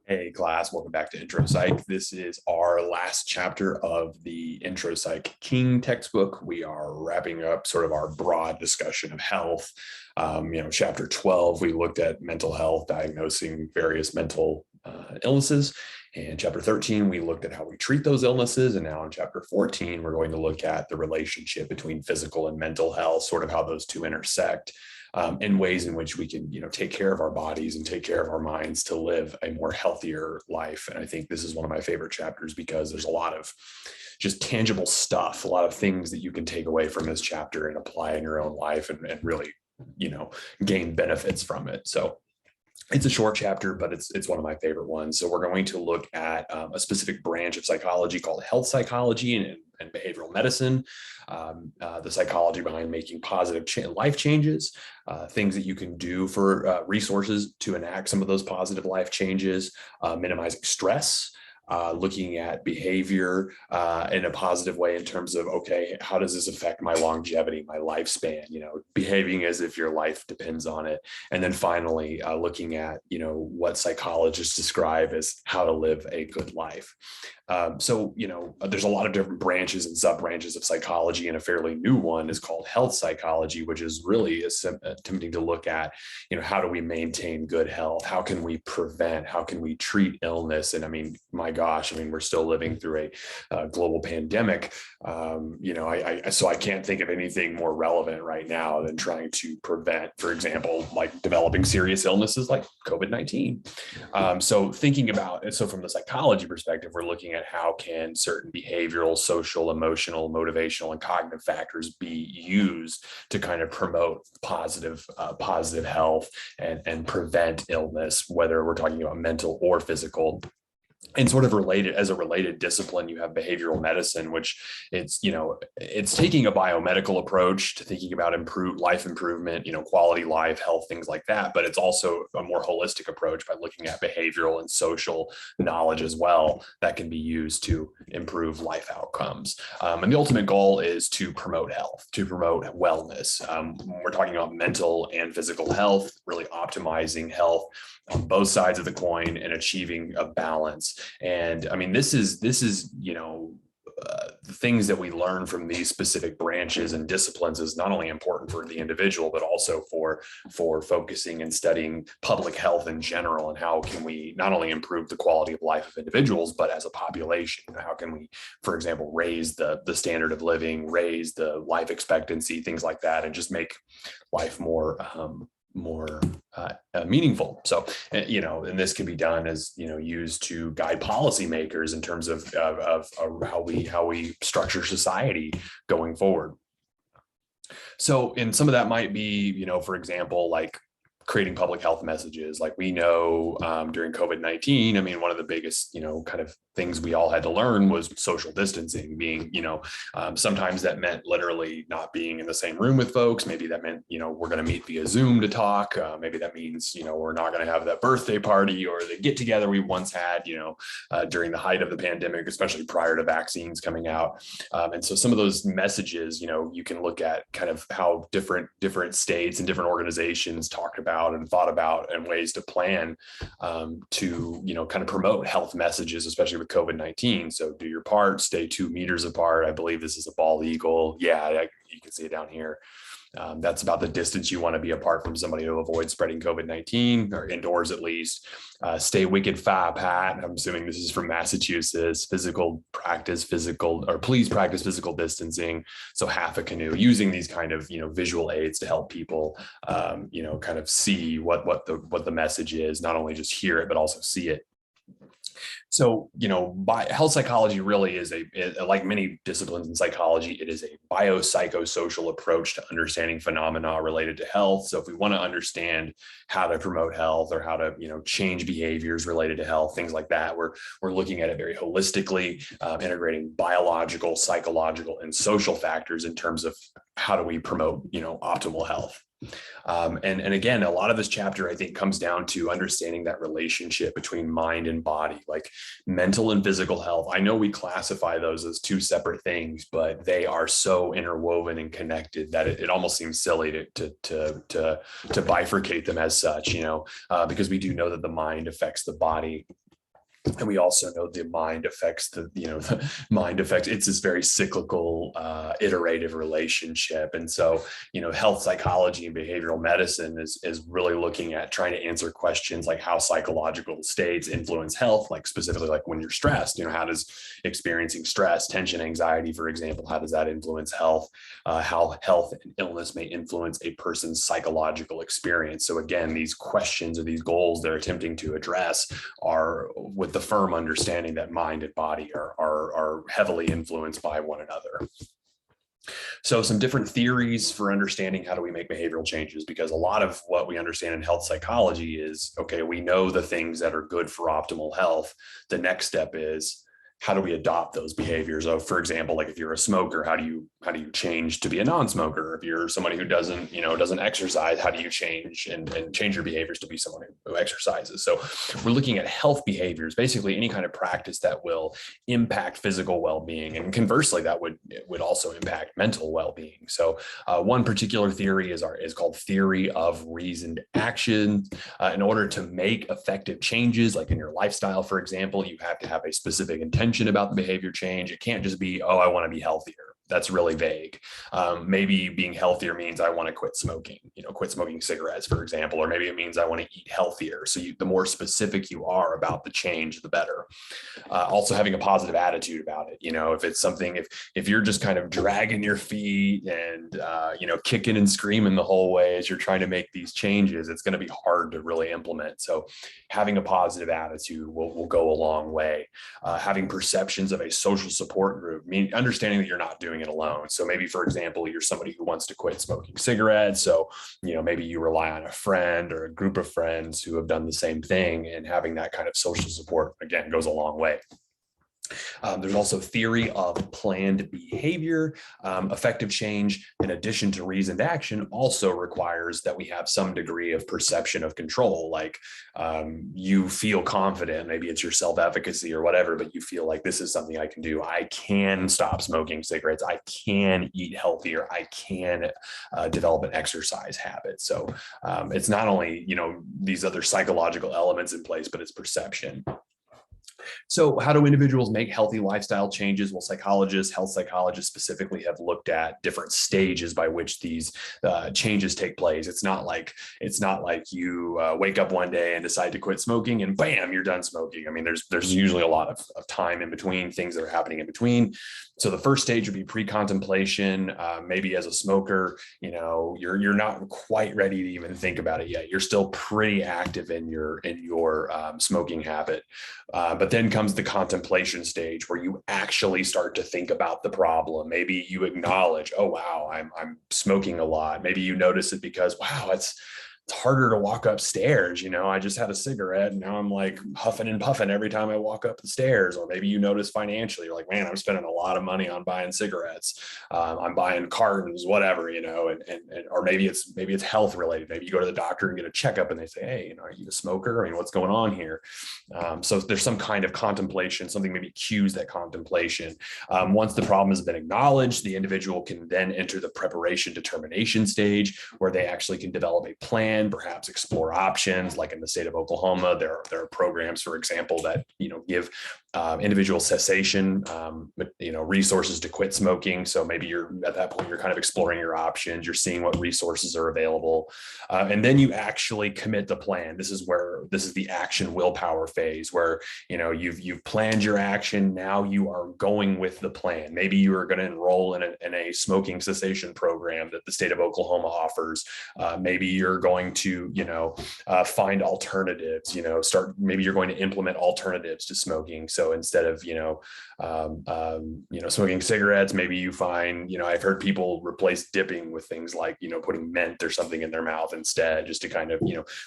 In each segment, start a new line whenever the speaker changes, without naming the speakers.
Hey class, welcome back to Intro Psych. This is our last chapter of the Intro Psych King textbook. We are wrapping up sort of our broad discussion of health. Chapter 12, we looked at mental health, diagnosing various mental illnesses. And chapter 13, we looked at how we treat those illnesses. And now in chapter 14, we're going to look at the relationship between physical and mental health, sort of how those two intersect. In ways in which we can, take care of our bodies and take care of our minds to live a more healthier life. And I think this is one of my favorite chapters because there's a lot of just tangible stuff, a lot of things that you can take away from this chapter and apply in your own life and really, gain benefits from it. So it's a short chapter, but it's one of my favorite ones. So we're going to look at a specific branch of psychology called health psychology and behavioral medicine, the psychology behind making positive life changes, things that you can do for resources to enact some of those positive life changes, minimizing stress, looking at behavior in a positive way in terms of, okay, how does this affect my longevity, my lifespan, behaving as if your life depends on it. And then finally, looking at, what psychologists describe as how to live a good life. There's a lot of different branches and sub branches of psychology, and a fairly new one is called health psychology, which is really attempting to look at, how do we maintain good health? How can we prevent? How can we treat illness? And my gosh, we're still living through a global pandemic. So I can't think of anything more relevant right now than trying to prevent, for example, like developing serious illnesses like COVID-19. So from the psychology perspective, we're looking at how can certain behavioral, social, emotional, motivational, and cognitive factors be used to kind of promote positive health and prevent illness, whether we're talking about mental or physical. And sort of related discipline, you have behavioral medicine, which it's taking a biomedical approach to thinking about life improvement, quality life, health, things like that. But it's also a more holistic approach by looking at behavioral and social knowledge as well that can be used to improve life outcomes. And the ultimate goal is to promote health, to promote wellness. We're talking about mental and physical health, really optimizing health on both sides of the coin and achieving a balance. And this is the things that we learn from these specific branches and disciplines is not only important for the individual, but also for focusing and studying public health in general, and how can we not only improve the quality of life of individuals, but as a population, how can we, for example, raise the standard of living, raise the life expectancy, things like that, and just make life more meaningful. So, and this can be done as, used to guide policymakers in terms of how we structure society going forward. So, and some of that might be, for example, like creating public health messages. Like we know during COVID-19, one of the biggest, kind of things we all had to learn was social distancing, being, sometimes that meant literally not being in the same room with folks. Maybe that meant, we're going to meet via Zoom to talk. Maybe that means, we're not going to have that birthday party or the get together we once had, during the height of the pandemic, especially prior to vaccines coming out. And so some of those messages, you can look at kind of how different states and different organizations talked about and thought about and ways to plan to, kind of promote health messages, especially with COVID-19. So do your part, stay 2 meters apart. I believe this is a bald eagle. Yeah, you can see it down here. That's about the distance you want to be apart from somebody to avoid spreading COVID-19, or indoors at least. Stay wicked fat, Pat. I'm assuming this is from Massachusetts. Please practice physical distancing. So half a canoe, using these kind of, visual aids to help people, kind of see what the message is, not only just hear it, but also see it. So, health psychology really is like many disciplines in psychology, it is a biopsychosocial approach to understanding phenomena related to health. So if we want to understand how to promote health or how to, change behaviors related to health, things like that, we're looking at it very holistically, integrating biological, psychological, and social factors in terms of how do we promote, optimal health. And again, a lot of this chapter, I think, comes down to understanding that relationship between mind and body, like mental and physical health. I know we classify those as two separate things, but they are so interwoven and connected that it almost seems silly to bifurcate them as such, because we do know that the mind affects the body And we also know the mind affects the mind affects, it's this very cyclical, iterative relationship. And so, health psychology and behavioral medicine is really looking at trying to answer questions like how psychological states influence health, like specifically like when you're stressed, how does experiencing stress, tension, anxiety, for example, how does that influence health? How health and illness may influence a person's psychological experience. So again, these questions or these goals they're attempting to address are with the firm understanding that mind and body are heavily influenced by one another. So some different theories for understanding how do we make behavioral changes, because a lot of what we understand in health psychology is, okay, we know the things that are good for optimal health. The next step is, how do we adopt those behaviors? So for example, like if you're a smoker, how do you change to be a non-smoker? If you're somebody who doesn't exercise, how do you change and change your behaviors to be someone who exercises? So we're looking at health behaviors, basically any kind of practice that will impact physical well-being, and conversely, that would also impact mental well-being. So one particular theory is called theory of reasoned action. In order to make effective changes, like in your lifestyle, for example, you have to have a specific intention about the behavior change. It can't just be, oh, I want to be healthier. That's really vague. Maybe being healthier means I want to quit smoking, quit smoking cigarettes, for example, or maybe it means I want to eat healthier. So the more specific you are about the change, the better. Also having a positive attitude about it. If it's something, if you're just kind of dragging your feet and, kicking and screaming the whole way as you're trying to make these changes, it's going to be hard to really implement. So having a positive attitude will go a long way. Having perceptions of a social support group, understanding that you're not doing it alone. So maybe, for example, you're somebody who wants to quit smoking cigarettes. So, maybe you rely on a friend or a group of friends who have done the same thing, and having that kind of social support, again, goes a long way. There's also theory of planned behavior. Effective change, in addition to reasoned action, also requires that we have some degree of perception of control. Like you feel confident, maybe it's your self-efficacy or whatever, but you feel like this is something I can do. I can stop smoking cigarettes. I can eat healthier. I can develop an exercise habit. So it's not only, these other psychological elements in place, but it's perception. So how do individuals make healthy lifestyle changes? Well, health psychologists specifically have looked at different stages by which these changes take place. It's not like you wake up one day and decide to quit smoking and bam, you're done smoking. I mean, there's usually a lot of time in between, things that are happening in between. So the first stage would be pre-contemplation. Maybe as a smoker, you're not quite ready to even think about it yet. You're still pretty active in your smoking habit. But then comes the contemplation stage, where you actually start to think about the problem. Maybe you acknowledge, oh, wow, I'm smoking a lot. Maybe you notice it because, wow, it's harder to walk upstairs. I just had a cigarette and now I'm like huffing and puffing every time I walk up the stairs. Or maybe you notice financially, you're like, man, I'm spending a lot of money on buying cigarettes. I'm buying cartons, whatever, or maybe it's health related. Maybe you go to the doctor and get a checkup and they say, hey, are you a smoker? I mean, what's going on here? So there's some kind of contemplation, something maybe cues that contemplation. Once the problem has been acknowledged, the individual can then enter the preparation determination stage, where they actually can develop a plan, perhaps explore options. Like in the state of Oklahoma, there are programs, for example, that give individual cessation, resources to quit smoking. So maybe you're at that point, you're kind of exploring your options, you're seeing what resources are available, and then you actually commit the plan. This is the action willpower phase, where you've planned your action. Now you are going with the plan. Maybe you are going to enroll in a smoking cessation program that the state of Oklahoma offers. Maybe you're going to find alternatives. Maybe you're going to implement alternatives to smoking. So instead of smoking cigarettes, maybe you find, I've heard people replace dipping with things like putting mint or something in their mouth instead, just to kind of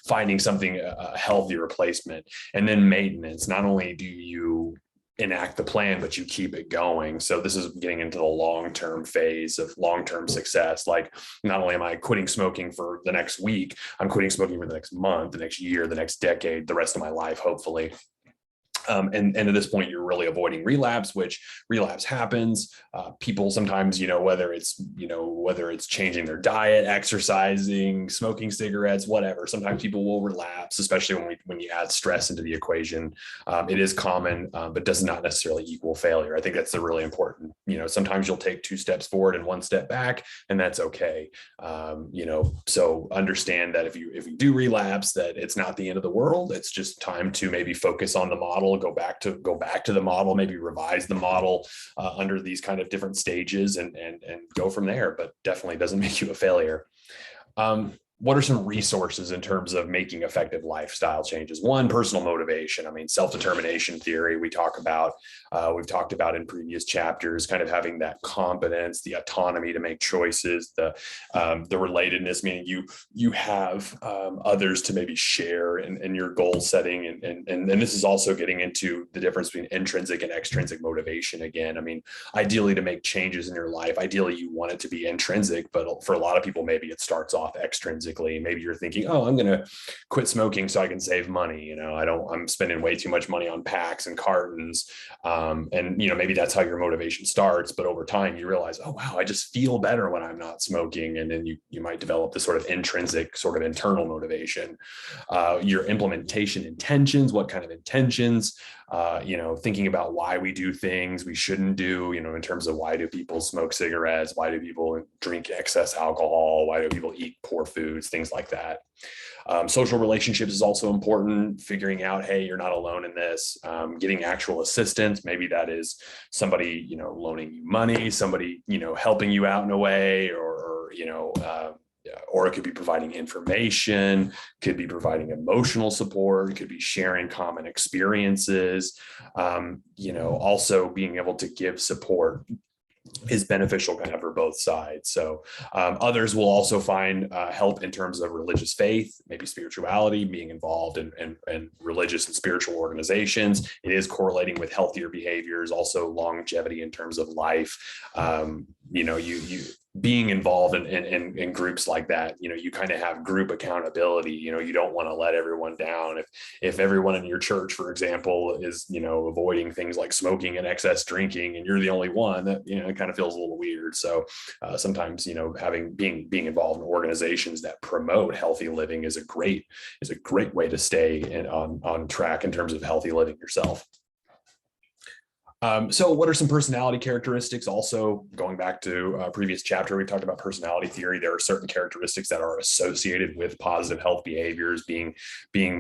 finding something, a healthy replacement. And then maintenance. Not only do you enact the plan, but you keep it going. So this is getting into the long-term phase of long-term success. Like, not only am I quitting smoking for the next week, I'm quitting smoking for the next month, the next year, the next decade, the rest of my life, hopefully. And at this point, you're really avoiding relapse, which relapse happens. People sometimes, whether it's changing their diet, exercising, smoking cigarettes, whatever. Sometimes people will relapse, especially when you add stress into the equation. It is common, but does not necessarily equal failure. I think that's a really important. Sometimes you'll take 2 steps forward and 1 step back, and that's okay. So understand that if you do relapse, that it's not the end of the world. It's just time to maybe focus on the model, go back to the model, maybe revise the model under these kind of different stages, and go from there. But definitely doesn't make you a failure. What are some resources in terms of making effective lifestyle changes? One, personal motivation. I mean, self-determination theory we've talked about in previous chapters, kind of having that competence, the autonomy to make choices, the relatedness, meaning you have others to maybe share in your goal setting. And this is also getting into the difference between intrinsic and extrinsic motivation again. I mean, ideally to make changes in your life, ideally you want it to be intrinsic, but for a lot of people, maybe it starts off extrinsic. Maybe you're thinking, oh, I'm going to quit smoking so I can save money. I'm spending way too much money on packs and cartons. And maybe that's how your motivation starts. But over time, you realize, oh, wow, I just feel better when I'm not smoking. And then you might develop this sort of intrinsic, sort of internal motivation. Your implementation intentions, what kind of intentions, thinking about why we do things we shouldn't do, in terms of why do people smoke cigarettes? Why do people drink excess alcohol? Why do people eat poor foods? Things like that. Social relationships is also important. Figuring out, hey, you're not alone in this. Getting actual assistance. Maybe that is somebody, loaning you money, somebody, helping you out in a way, or it could be providing information, could be providing emotional support, could be sharing common experiences. Also being able to give support is beneficial kind of for both sides. So others will also find help in terms of religious faith, maybe spirituality, being involved in religious and spiritual organizations. It is correlating with healthier behaviors, also longevity in terms of life. You being involved in groups like that, you kind of have group accountability. You don't want to let everyone down. If everyone in your church, for example, is, avoiding things like smoking and excess drinking, and you're the only one, that, it kind of feels a little weird. So sometimes, being involved in organizations that promote healthy living is a great way to stay on track in terms of healthy living yourself. So what are some personality characteristics? Also, going back to a previous chapter, we talked about personality theory. There are certain characteristics that are associated with positive health behaviors, being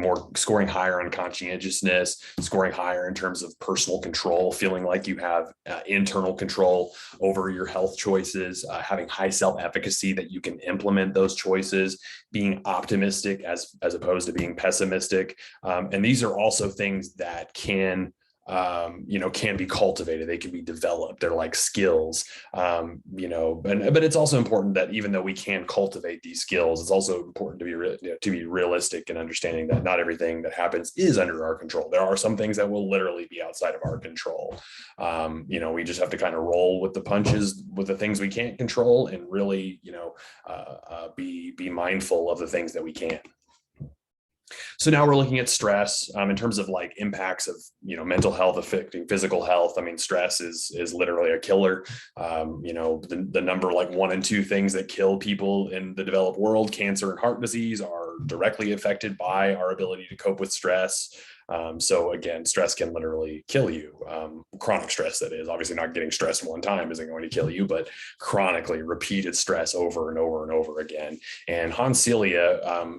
more, scoring higher on conscientiousness, scoring higher in terms of personal control, feeling like you have internal control over your health choices, having high self-efficacy that you can implement those choices, being optimistic as opposed to being pessimistic. And these are also things that can be cultivated. They can be developed. They're like skills, but it's also important that even though we can cultivate these skills, it's also important to be realistic and understanding that not everything that happens is under our control. There are some things that will literally be outside of our control. We just have to kind of roll with the punches with the things we can't control, and really, be mindful of the things that we can. So now we're looking at stress in terms of like impacts of, mental health affecting physical health. I mean, stress is literally a killer. The number like 1 and 2 things that kill people in the developed world, cancer and heart disease, are directly affected by our ability to cope with stress. So again, stress can literally kill you. Chronic stress, that is. Obviously not getting stressed one time isn't going to kill you, but chronically repeated stress over and over and over again. And Hans Celia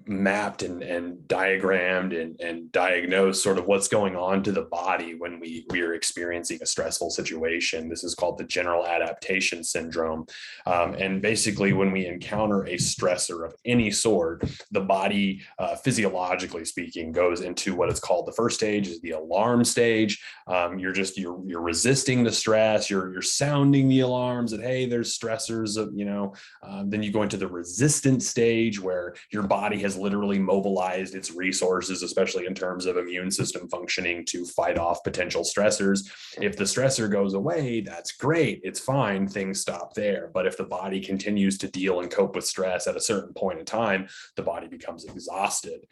mapped and diagrammed and diagnosed sort of what's going on to the body when we are experiencing a stressful situation. This is called the general adaptation syndrome. And basically, when we encounter a stressor of any sort, the body, physiologically speaking, goes into what is called the first stage, is the alarm stage. You're resisting the stress. You're sounding the alarms that, hey, there's stressors. Then you go into the resistance stage, where your body has literally mobilized its resources, especially in terms of immune system functioning, to fight off potential stressors. If the stressor goes away, that's great. It's fine. Things stop there. But if the body continues to deal and cope with stress at a certain point in time, the body becomes exhausted,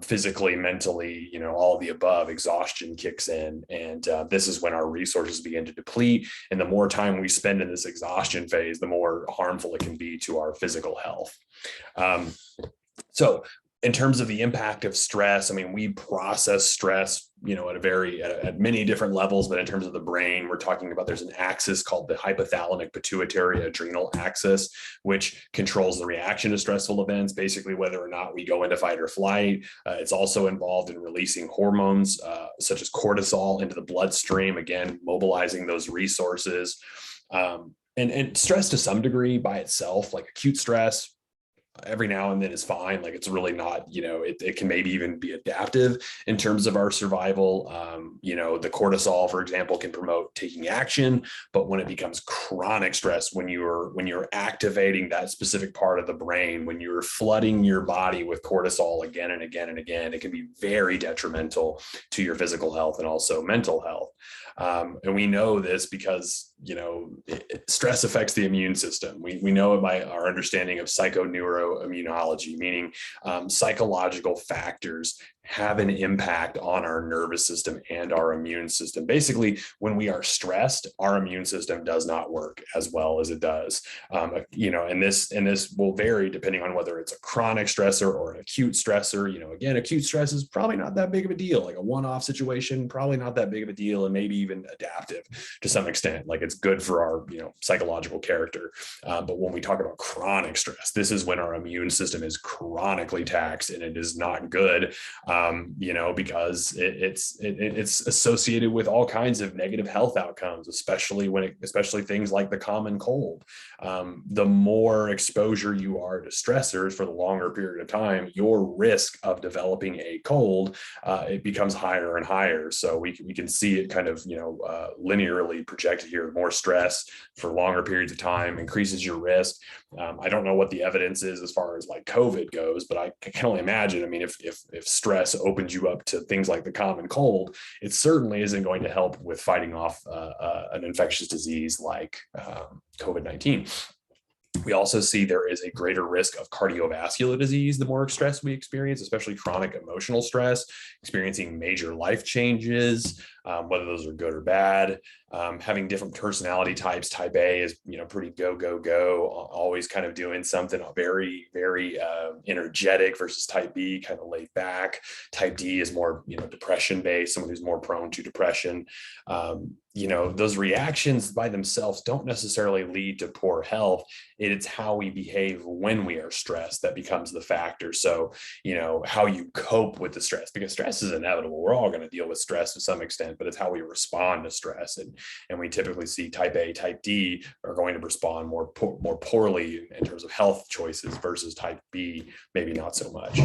physically, mentally, all of the above. Exhaustion kicks in. And this is when our resources begin to deplete. And the more time we spend in this exhaustion phase, the more harmful it can be to our physical health. So in terms of the impact of stress, I mean, we process stress, at many different levels, but in terms of the brain, we're talking about there's an axis called the hypothalamic pituitary adrenal axis, which controls the reaction to stressful events, basically whether or not we go into fight or flight. It's also involved in releasing hormones such as cortisol into the bloodstream, again, mobilizing those resources. And stress to some degree by itself, like acute stress, every now and then is fine. Like it's really not, it can maybe even be adaptive in terms of our survival. The cortisol, for example, can promote taking action, but when it becomes chronic stress, when you're activating that specific part of the brain, when you're flooding your body with cortisol again and again and again, it can be very detrimental to your physical health and also mental health. And we know this because, stress affects the immune system. We know it by our understanding of psychoneuroimmunology, meaning psychological factors have an impact on our nervous system and our immune system. Basically, when we are stressed, our immune system does not work as well as it does. And this will vary depending on whether it's a chronic stressor or an acute stressor. Again, acute stress is probably not that big of a deal. Like a one-off situation, probably not that big of a deal, and maybe even adaptive to some extent. Like it's good for our, psychological character. But when we talk about chronic stress, this is when our immune system is chronically taxed, and it is not good. Because it's associated with all kinds of negative health outcomes, especially things like the common cold. The more exposure you are to stressors for the longer period of time, your risk of developing a cold, it becomes higher and higher. So we can see it kind of, linearly projected here. More stress for longer periods of time increases your risk. I don't know what the evidence is as far as like COVID goes, but I can only imagine. I mean, if stress opens you up to things like the common cold, it certainly isn't going to help with fighting off an infectious disease like COVID-19. We also see there is a greater risk of cardiovascular disease the more stress we experience, especially chronic emotional stress, experiencing major life changes, whether those are good or bad. Having different personality types. Type A is, pretty go, always kind of doing something very, very energetic, versus type B, kind of laid back. Type D is more, depression based, someone who's more prone to depression. Those reactions by themselves don't necessarily lead to poor health. It's how we behave when we are stressed that becomes the factor. So, how you cope with the stress, because stress is inevitable. We're all going to deal with stress to some extent, but it's how we respond to stress. And we typically see type A, type D are going to respond more poorly in terms of health choices, versus type B, maybe not so much.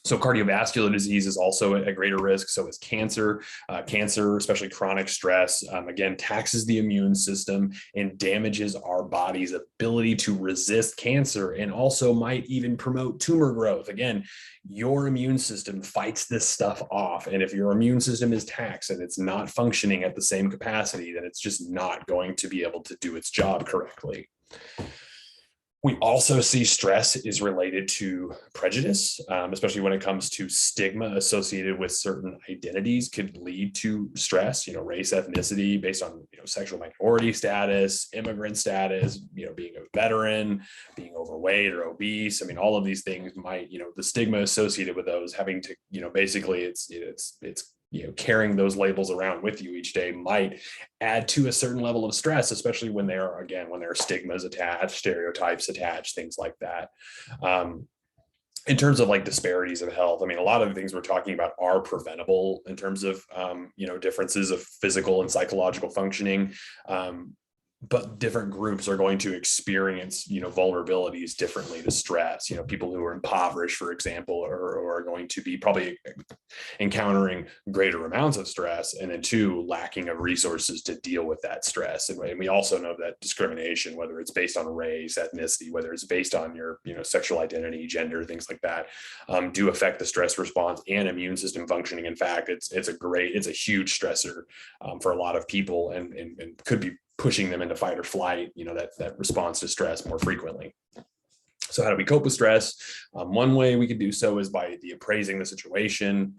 So cardiovascular disease is also at greater risk. So is cancer. Cancer, especially chronic stress, again, taxes the immune system and damages our body's ability to resist cancer, and also might even promote tumor growth. Again, your immune system fights this stuff off. And if your immune system is taxed and it's not functioning at the same capacity, then it's just not going to be able to do its job correctly. We also see stress is related to prejudice, especially when it comes to stigma associated with certain identities could lead to stress, race, ethnicity, based on, sexual minority status, immigrant status, being a veteran, being overweight or obese. I mean, all of these things might, the stigma associated with those having to, basically it's carrying those labels around with you each day might add to a certain level of stress, especially when there are stigmas attached, stereotypes attached, things like that. In terms of like disparities of health, I mean, a lot of the things we're talking about are preventable in terms of, differences of physical and psychological functioning. but different groups are going to experience, vulnerabilities differently to stress. People who are impoverished, for example, or are going to be probably encountering greater amounts of stress, and then two, lacking of resources to deal with that stress. And we also know that discrimination, whether it's based on race, ethnicity, whether it's based on your sexual identity, gender, things like that, do affect the stress response and immune system functioning. In fact, it's a huge stressor for a lot of people, and could be pushing them into fight or flight, that response to stress more frequently. So how do we cope with stress? One way we can do so is by appraising the situation.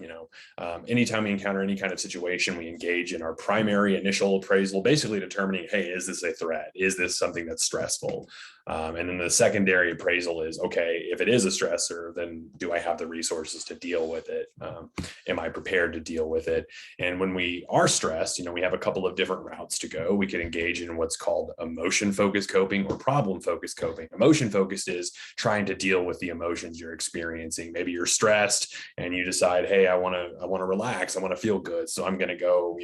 Anytime we encounter any kind of situation, we engage in our primary initial appraisal, basically determining, hey, is this a threat? Is this something that's stressful? And then the secondary appraisal is, okay, if it is a stressor, then do I have the resources to deal with it? Am I prepared to deal with it? And when we are stressed, we have a couple of different routes to go. We can engage in what's called emotion-focused coping or problem-focused coping. Emotion-focused is trying to deal with the emotions you're experiencing. Maybe you're stressed and you decide, hey, I want to relax. I want to feel good. So I'm going to go,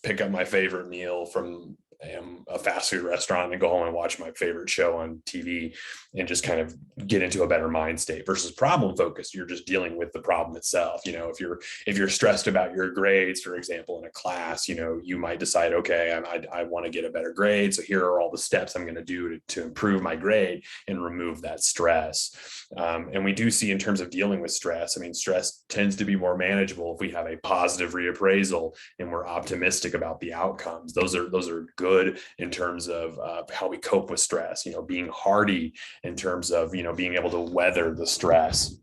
pick up my favorite meal from a fast food restaurant and go home and watch my favorite show on TV and just kind of get into a better mind state. Versus problem focused, you're just dealing with the problem itself. If you're stressed about your grades, for example, in a class, you might decide, okay, I want to get a better grade. So here are all the steps I'm going to do to improve my grade and remove that stress. And we do see, in terms of dealing with stress, stress tends to be more manageable if we have a positive reappraisal and we're optimistic about the outcomes. Those are good in terms of how we cope with stress, being hardy in terms of, being able to weather the stress.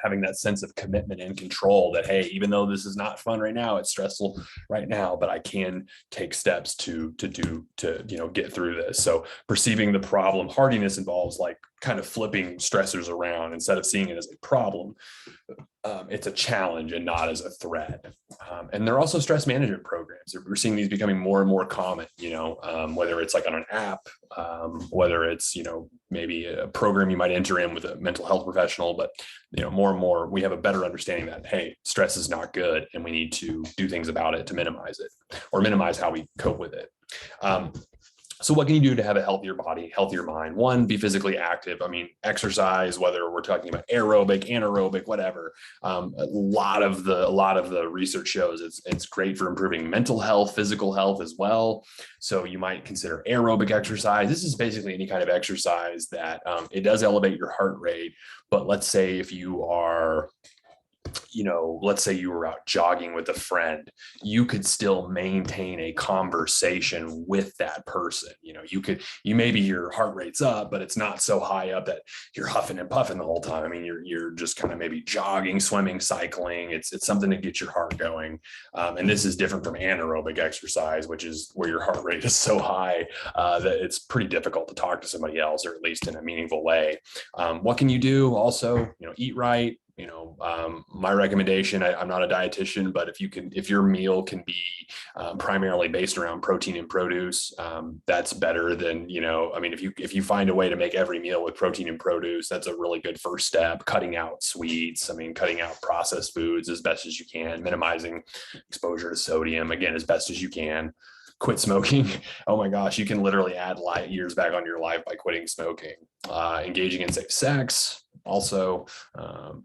Having that sense of commitment and control that, hey, even though this is not fun right now, it's stressful right now, but I can take steps to get through this. So perceiving the problem, hardiness involves like kind of flipping stressors around. Instead of seeing it as a problem, it's a challenge and not as a threat. And there are also stress management programs. We're seeing these becoming more and more common, whether it's like on an app, whether it's, maybe a program you might enter in with a mental health professional, but, more and more we have a better understanding that, hey, stress is not good and we need to do things about it to minimize it or minimize how we cope with it. So what can you do to have a healthier body, healthier mind? One, be physically active. Exercise, whether we're talking about aerobic, anaerobic, whatever. A lot of the research shows it's great for improving mental health, physical health as well. So you might consider aerobic exercise. This is basically any kind of exercise that it does elevate your heart rate. But let's say if you are, let's say you were out jogging with a friend, you could still maintain a conversation with that person. Maybe your heart rate's up, but it's not so high up that you're huffing and puffing the whole time. You're just kind of maybe jogging, swimming, cycling. It's something to get your heart going. And this is different from anaerobic exercise, which is where your heart rate is so high that it's pretty difficult to talk to somebody else, or at least in a meaningful way. What can you do? Also, eat right. My recommendation, I'm not a dietitian, but if your meal can be primarily based around protein and produce, that's better than, if you find a way to make every meal with protein and produce, that's a really good first step. Cutting out sweets, cutting out processed foods as best as you can, minimizing exposure to sodium, again, as best as you can. Quit smoking. Oh my gosh, you can literally add years back on your life by quitting smoking. Engaging in safe sex also.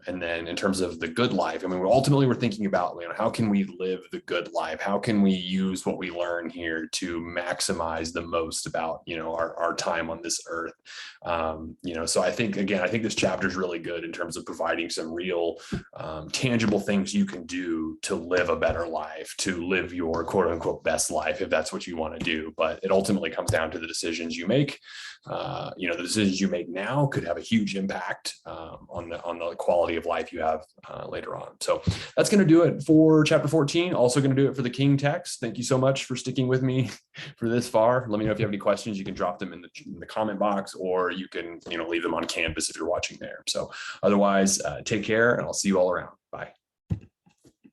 And then in terms of the good life, ultimately we're thinking about, how can we live the good life? How can we use what we learn here to maximize the most about, our time on this earth? So I think this chapter is really good in terms of providing some real tangible things you can do to live a better life, to live your quote unquote best life, if that's what you want to do. But it ultimately comes down to the decisions you make. The decisions you make now could have a huge impact on the quality of life you have later on. So that's going to do it for chapter 14. Also going to do it for the King text. Thank you so much for sticking with me for this far. Let me know if you have any questions. You can drop them in the comment box, or you can leave them on Canvas if you're watching there. So otherwise, take care, and I'll see you all around. Bye.